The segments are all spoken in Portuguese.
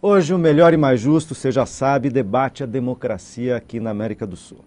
Hoje o Melhor e Mais Justo, você já sabe, debate a democracia aqui na América do Sul.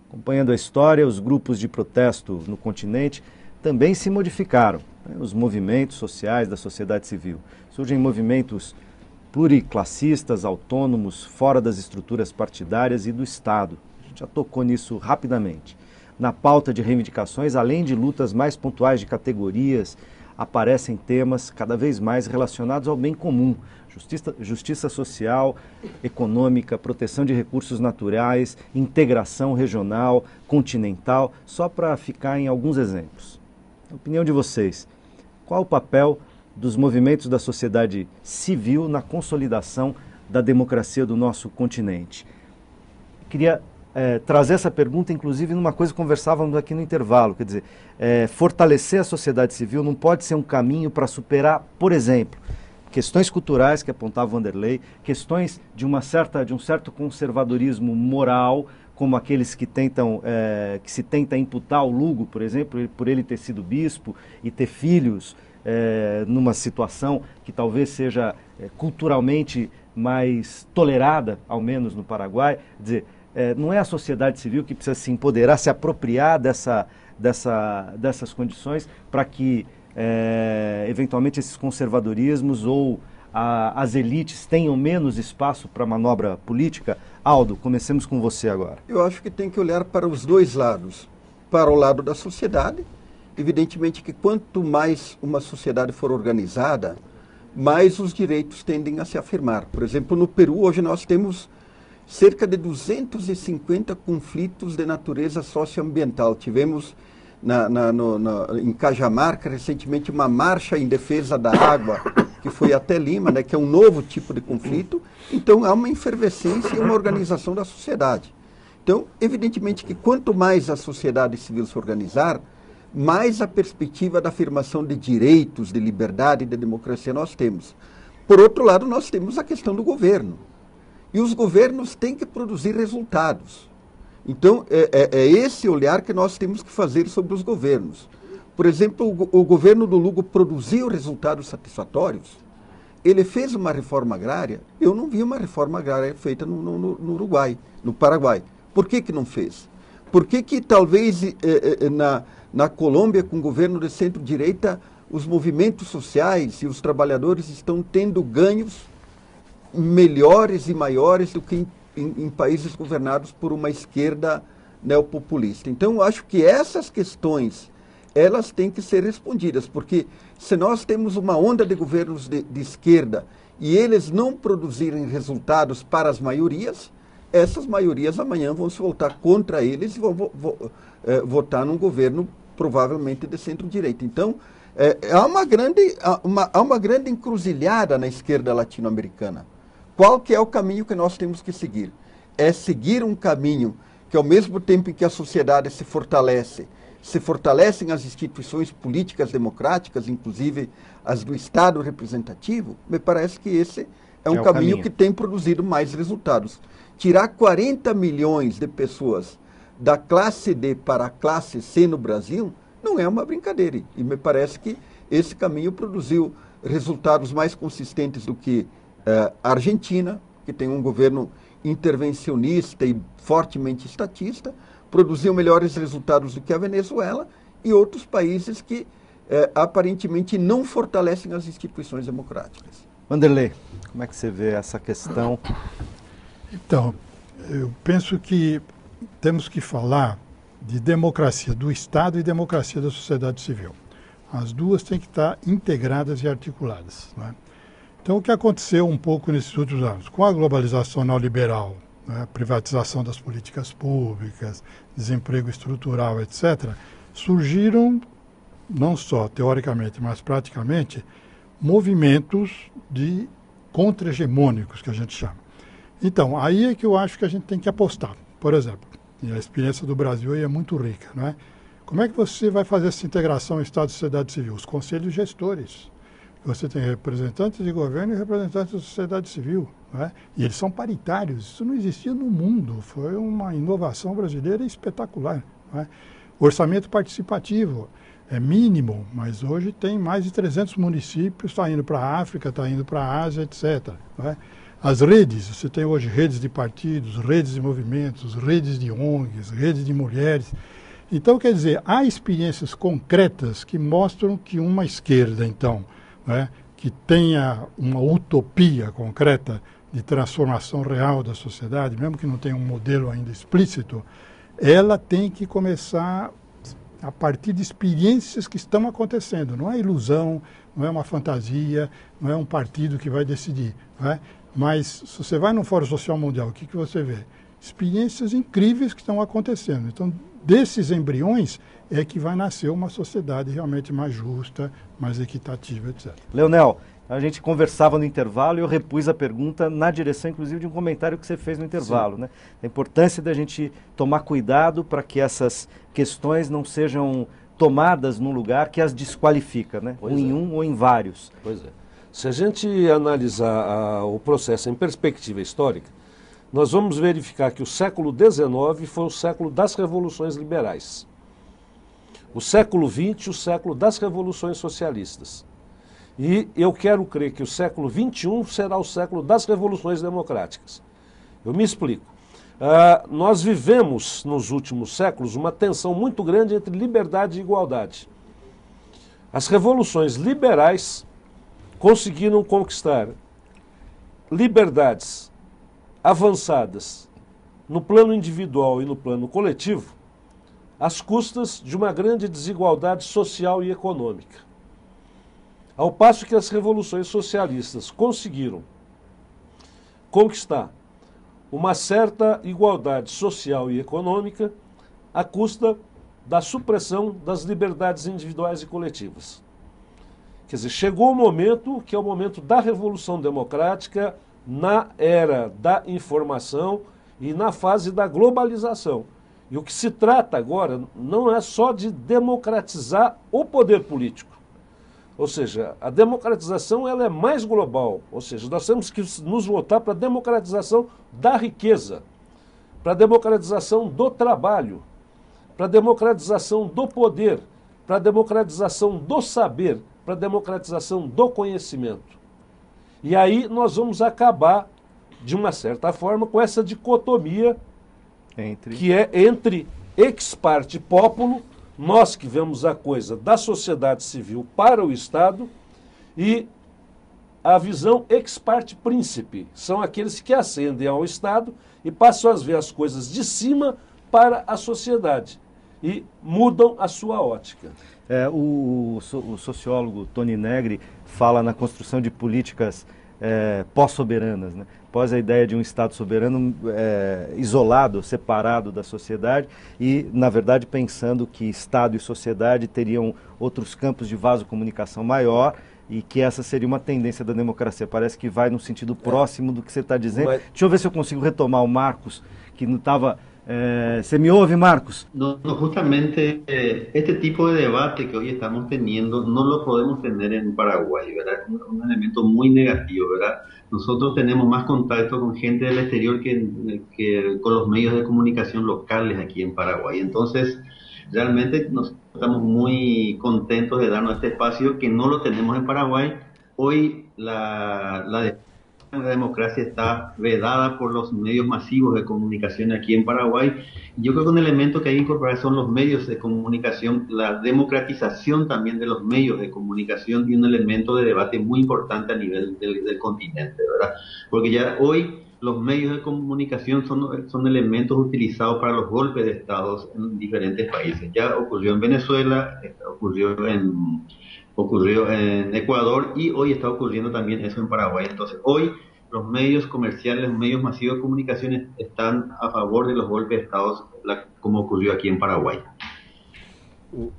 Acompanhando a história, os grupos de protesto no continente também se modificaram. Os movimentos sociais da sociedade civil. Surgem movimentos pluriclassistas, autônomos, fora das estruturas partidárias e do Estado. A gente já tocou nisso rapidamente. Na pauta de reivindicações, além de lutas mais pontuais de categorias, aparecem temas cada vez mais relacionados ao bem comum. Justiça social, econômica, proteção de recursos naturais, integração regional, continental, só para ficar em alguns exemplos. Na opinião de vocês, qual o papel dos movimentos da sociedade civil na consolidação da democracia do nosso continente? Queria trazer essa pergunta, inclusive, numa coisa que conversávamos aqui no intervalo, quer dizer, fortalecer a sociedade civil não pode ser um caminho para superar, por exemplo, questões culturais que apontava Wanderley, questões de um certo conservadorismo moral, como aqueles que se tenta imputar ao Lugo, por exemplo, por ele ter sido bispo e ter filhos numa situação que talvez seja culturalmente mais tolerada, ao menos no Paraguai. Quer dizer, não é a sociedade civil que precisa se empoderar, se apropriar dessas condições para que eventualmente esses conservadorismos ou as elites tenham menos espaço para manobra política? Aldo, comecemos com você agora. Eu acho que tem que olhar para os dois lados. Para o lado da sociedade, evidentemente que quanto mais uma sociedade for organizada, mais os direitos tendem a se afirmar. Por exemplo, no Peru, hoje nós temos cerca de 250 conflitos de natureza socioambiental. Tivemos em Cajamarca, recentemente, uma marcha em defesa da água, que foi até Lima, né, que é um novo tipo de conflito. Então, há uma efervescência e uma organização da sociedade. Então, evidentemente que quanto mais a sociedade civil se organizar, mais a perspectiva da afirmação de direitos, de liberdade e de democracia nós temos. Por outro lado, nós temos a questão do governo. E os governos têm que produzir resultados. Então, é esse olhar que nós temos que fazer sobre os governos. Por exemplo, o governo do Lugo produziu resultados satisfatórios. Ele fez uma reforma agrária. Eu não vi uma reforma agrária feita no Uruguai, no Paraguai. Por que não fez? Por que talvez na Colômbia, com o governo de centro-direita, os movimentos sociais e os trabalhadores estão tendo ganhos melhores e maiores do que em países governados por uma esquerda neopopulista? Então, eu acho que essas questões, elas têm que ser respondidas, porque se nós temos uma onda de governos de esquerda e eles não produzirem resultados para as maiorias, essas maiorias amanhã vão se voltar contra eles e vão votar num governo provavelmente de centro-direita. Então, há uma grande encruzilhada na esquerda latino-americana. Qual que é o caminho que nós temos que seguir? É seguir um caminho que, ao mesmo tempo em que a sociedade se fortalecem as instituições políticas democráticas, inclusive as do Estado representativo. Me parece que esse é um caminho que tem produzido mais resultados. Tirar 40 milhões de pessoas da classe D para a classe C no Brasil não é uma brincadeira. E me parece que esse caminho produziu resultados mais consistentes do que a Argentina, que tem um governo intervencionista e fortemente estatista, produziu melhores resultados do que a Venezuela e outros países que aparentemente não fortalecem as instituições democráticas. Wanderley, como é que você vê essa questão? Então, eu penso que temos que falar de democracia do Estado e democracia da sociedade civil. As duas têm que estar integradas e articuladas, não é? Então, o que aconteceu um pouco nesses últimos anos? Com a globalização neoliberal, né, privatização das políticas públicas, desemprego estrutural, etc., surgiram, não só teoricamente, mas praticamente, movimentos de contra-hegemônicos, que a gente chama. Então, aí é que eu acho que a gente tem que apostar. Por exemplo, e a experiência do Brasil aí é muito rica, não é? Como é que você vai fazer essa integração Estado e sociedade civil? Os conselhos gestores. Você tem representantes de governo e representantes da sociedade civil, não é? E eles são paritários. Isso não existia no mundo. Foi uma inovação brasileira espetacular, não é? Orçamento participativo. é mínimo, mas hoje tem mais de 300 municípios, está indo para a África, está indo para a Ásia, etc. Não é? As redes, você tem hoje redes de partidos, redes de movimentos, redes de ONGs, redes de mulheres. Então, quer dizer, há experiências concretas que mostram que uma esquerda, então, né, que tenha uma utopia concreta de transformação real da sociedade, mesmo que não tenha um modelo ainda explícito, ela tem que começar a partir de experiências que estão acontecendo. Não é ilusão, não é uma fantasia, não é um partido que vai decidir. Não é? Mas se você vai no Fórum Social Mundial, o que você vê? Experiências incríveis que estão acontecendo. Então, desses embriões é que vai nascer uma sociedade realmente mais justa, mais equitativa, etc. Leonel, a gente conversava no intervalo e eu repus a pergunta na direção, inclusive, de um comentário que você fez no intervalo, né? A importância da gente tomar cuidado para que essas questões não sejam tomadas num lugar que as desqualifica, né? Ou em um ou em vários. Pois é. Se a gente analisar o processo em perspectiva histórica, nós vamos verificar que o século XIX foi o século das revoluções liberais. O século XX, o século das revoluções socialistas. E eu quero crer que o século XXI será o século das revoluções democráticas. Eu me explico. Nós vivemos, nos últimos séculos, uma tensão muito grande entre liberdade e igualdade. As revoluções liberais conseguiram conquistar liberdades avançadas no plano individual e no plano coletivo, às custas de uma grande desigualdade social e econômica. Ao passo que as revoluções socialistas conseguiram conquistar uma certa igualdade social e econômica à custa da supressão das liberdades individuais e coletivas. Quer dizer, chegou o momento que é o momento da revolução democrática na era da informação e na fase da globalização. E o que se trata agora não é só de democratizar o poder político. Ou seja, a democratização ela é mais global. Ou seja, nós temos que nos voltar para a democratização da riqueza, para a democratização do trabalho, para a democratização do poder, para a democratização do saber, para a democratização do conhecimento. E aí nós vamos acabar, de uma certa forma, com essa dicotomia que é entre ex parte populo, nós que vemos a coisa da sociedade civil para o Estado, e a visão ex parte príncipe, são aqueles que ascendem ao Estado e passam a ver as coisas de cima para a sociedade e mudam a sua ótica. O sociólogo Tony Negri fala na construção de políticas pós-soberanas, né? Pós a ideia de um Estado soberano isolado, separado da sociedade e, na verdade, pensando que Estado e sociedade teriam outros campos de vasocomunicação maior e que essa seria uma tendência da democracia. Parece que vai no sentido próximo do que você está dizendo. Mas... Deixa eu ver se eu consigo retomar o Marcos, que não estava... ¿Se me ouve, Marcos? No, justamente este tipo de debate que hoy estamos teniendo no lo podemos tener en Paraguay, ¿verdad? Es un elemento muy negativo, ¿verdad? Nosotros tenemos más contacto con gente del exterior que con los medios de comunicación locales aquí en Paraguay. Entonces, realmente nos estamos muy contentos de darnos este espacio que no lo tenemos en Paraguay. Hoy la democracia está vedada por los medios masivos de comunicación aquí en Paraguay. Yo creo que un elemento que hay que incorporar son los medios de comunicación, la democratización también de los medios de comunicación y un elemento de debate muy importante a nivel del continente, ¿verdad? Porque ya hoy los medios de comunicación son elementos utilizados para los golpes de estados en diferentes países. Ya ocurrió en Venezuela, ocurrió en Ecuador y hoy está ocurriendo también eso en Paraguay. Entonces, hoy los medios comerciales, los medios masivos de comunicación están a favor de los golpes de Estado, como ocurrió aqui em Paraguai.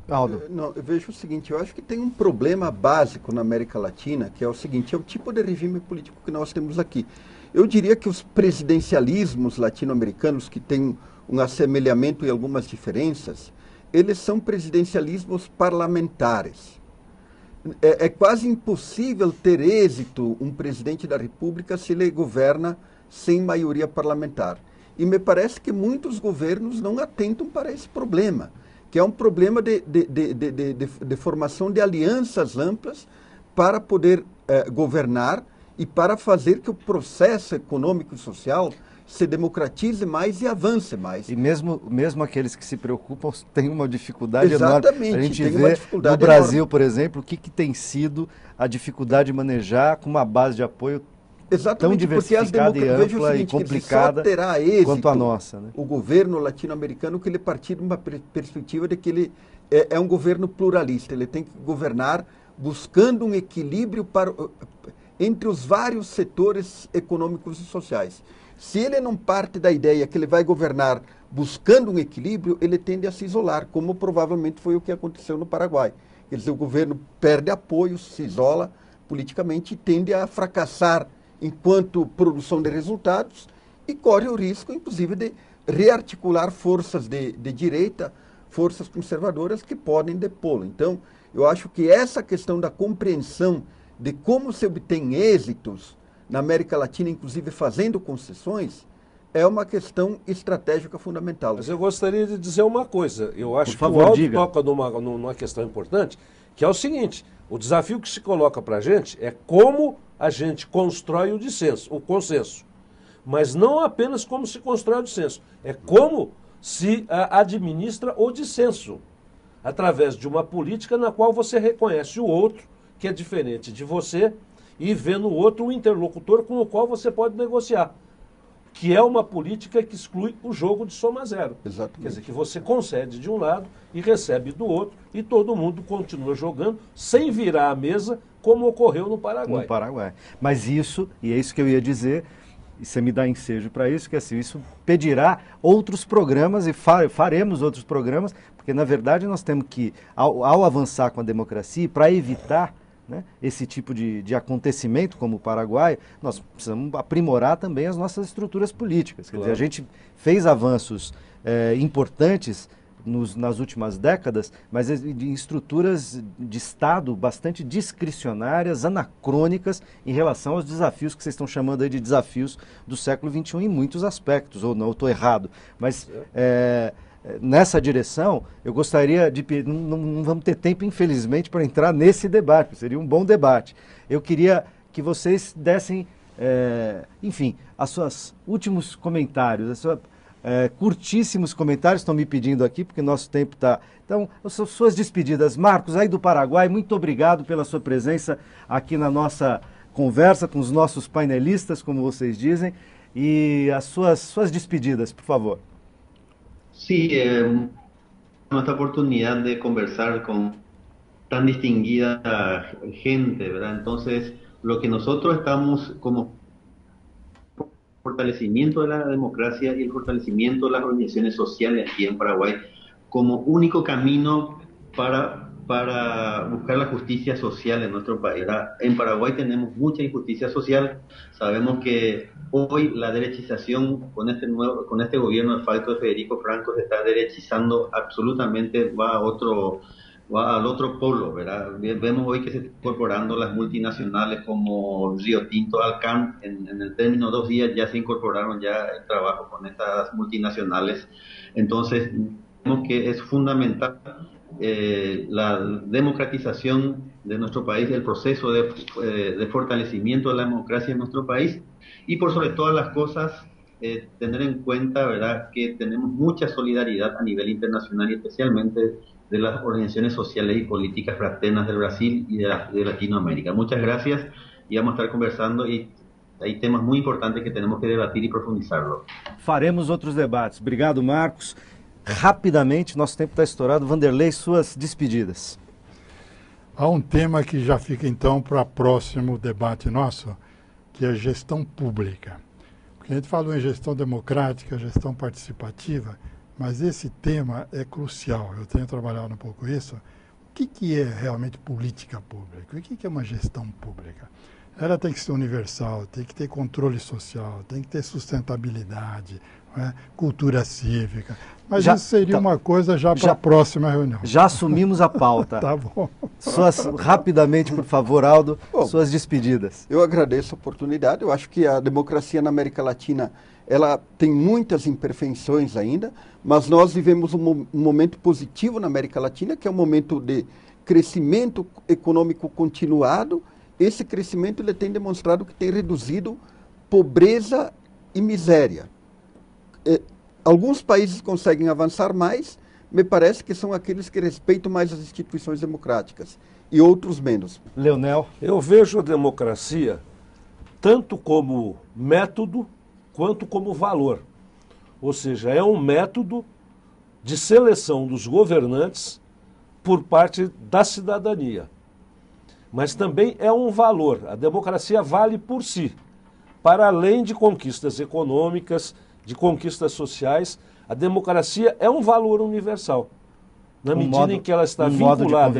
Aldo. Não, eu vejo o seguinte, eu acho que tem um problema básico na América Latina, que é o seguinte, é o tipo de regime político que nós temos aqui. Eu diria que os presidencialismos latino-americanos, que têm um assemelhamento e algumas diferenças, eles são presidencialismos parlamentares. É quase impossível ter êxito um presidente da República se ele governa sem maioria parlamentar. E me parece que muitos governos não atentam para esse problema, que é um problema de formação de alianças amplas para poder governar e para fazer que o processo econômico e social se democratize mais e avance mais. E mesmo aqueles que se preocupam têm uma dificuldade Exatamente, enorme. A gente tem vê uma dificuldade no Brasil, enorme. por exemplo, o que tem sido a dificuldade de manejar com uma base de apoio tão diversificada e ampla e complicada só terá êxito quanto a nossa, né? O governo latino-americano que ele partir de uma perspectiva de que ele é um governo pluralista. Ele tem que governar buscando um equilíbrio entre os vários setores econômicos e sociais. Se ele não parte da ideia que ele vai governar buscando um equilíbrio, ele tende a se isolar, como provavelmente foi o que aconteceu no Paraguai. Quer dizer, o governo perde apoio, se isola politicamente e tende a fracassar enquanto produção de resultados e corre o risco, inclusive, de rearticular forças de direita, forças conservadoras que podem depô-lo. Então, eu acho que essa questão da compreensão de como se obtém êxitos na América Latina, inclusive fazendo concessões, é uma questão estratégica fundamental. Mas eu gostaria de dizer uma coisa. Eu acho Por favor, que o diga. Aldo toca numa questão importante, que é o seguinte: o desafio que se coloca para a gente é como a gente constrói o consenso. Mas não apenas como se constrói o dissenso, é como se administra o dissenso, através de uma política na qual você reconhece o outro, que é diferente de você, e vê no outro um interlocutor com o qual você pode negociar, que é uma política que exclui o jogo de soma zero. Exatamente. Quer dizer, que você concede de um lado e recebe do outro, e todo mundo continua jogando sem virar a mesa, como ocorreu no Paraguai. No Paraguai. Mas isso, e é isso que eu ia dizer, e você me dá ensejo para isso, que assim, isso pedirá outros programas e faremos outros programas, porque na verdade nós temos que, ao avançar com a democracia, para evitar, né, esse tipo de acontecimento como o Paraguai, nós precisamos aprimorar também as nossas estruturas políticas. Quer dizer, a gente fez avanços importantes nas últimas décadas, mas de estruturas de Estado bastante discricionárias, anacrônicas em relação aos desafios que vocês estão chamando aí de desafios do século XXI em muitos aspectos, ou não, eu estou errado. Mas nessa direção, eu gostaria de... Não vamos ter tempo, infelizmente, para entrar nesse debate, seria um bom debate. Eu queria que vocês dessem, enfim, os seus últimos comentários, curtíssimos comentários estão me pedindo aqui, porque nosso tempo está... Então, suas despedidas. Marcos, aí do Paraguai, muito obrigado pela sua presença aqui na nossa conversa com os nossos painelistas, como vocês dizem, e as suas despedidas, por favor. Sí, esta oportunidad de conversar con tan distinguida gente, ¿verdad? Entonces, lo que nosotros estamos como fortalecimiento de la democracia y el fortalecimiento de las organizaciones sociales aquí en Paraguay como único camino para buscar la justicia social en nuestro país, ¿verdad? En Paraguay tenemos mucha injusticia social. Sabemos que hoy la derechización con este gobierno de facto de Federico Franco se está derechizando absolutamente, va al otro polo, ¿verdad? Vemos hoy que se están incorporando las multinacionales como Río Tinto, Alcan, en el término de 2 días ya se incorporaron ya el trabajo con estas multinacionales. Entonces, vemos que es fundamental la democratización de nuestro país, el proceso de fortalecimiento de la democracia en nuestro país y por sobre todas las cosas tener en cuenta, ¿verdad?, que tenemos mucha solidaridad a nivel internacional y especialmente de las organizaciones sociales y políticas fraternas del Brasil y de Latinoamérica. Muchas gracias y vamos a estar conversando y hay temas muy importantes que tenemos que debatir y profundizarlo. Faremos outros debates. Obrigado, Marcos. Rapidamente, nosso tempo está estourado. Vanderlei, suas despedidas. Há um tema que já fica então para o próximo debate nosso, que é a gestão pública. Porque a gente falou em gestão democrática, gestão participativa, mas esse tema é crucial. Eu tenho trabalhado um pouco isso. O que é realmente política pública? O que é uma gestão pública? Ela tem que ser universal, tem que ter controle social, tem que ter sustentabilidade. né? Cultura cívica. Mas Já- isso seria tá. uma coisa já para Já- a próxima reunião. Já assumimos a pauta. Tá bom. Rapidamente, por favor, Aldo, Bom, suas despedidas. Eu agradeço a oportunidade. Eu acho que a democracia na América Latina ela tem muitas imperfeições ainda, mas nós vivemos um momento positivo na América Latina, que é um momento de crescimento econômico continuado. Esse crescimento ele tem demonstrado que tem reduzido pobreza e miséria. Alguns países conseguem avançar mais, me parece que são aqueles que respeitam mais as instituições democráticas, e outros menos. Leonel, Eu vejo a democracia tanto como método quanto como valor. Ou seja, é um método de seleção dos governantes por parte da cidadania. Mas também é um valor. A democracia vale por si. Para além de conquistas econômicas, de conquistas sociais, a democracia é um valor universal. Na medida em que ela está vinculada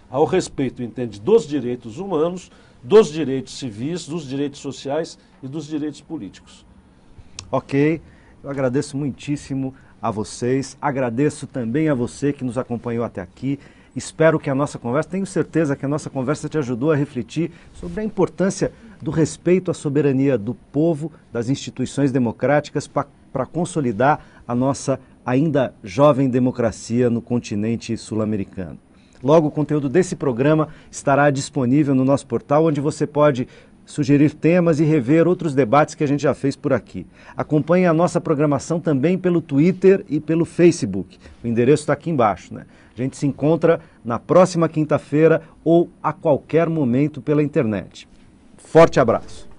ao respeito, entende, dos direitos humanos, dos direitos civis, dos direitos sociais e dos direitos políticos. ok. Eu agradeço muitíssimo a vocês. Agradeço também a você que nos acompanhou até aqui. Espero que a nossa conversa, tenho certeza que a nossa conversa te ajudou a refletir sobre a importância do respeito à soberania do povo, das instituições democráticas, para consolidar a nossa ainda jovem democracia no continente sul-americano. Logo, o conteúdo desse programa estará disponível no nosso portal, onde você pode sugerir temas e rever outros debates que a gente já fez por aqui. Acompanhe a nossa programação também pelo Twitter e pelo Facebook. O endereço está aqui embaixo, né? A gente se encontra na próxima quinta-feira ou a qualquer momento pela internet. Forte abraço.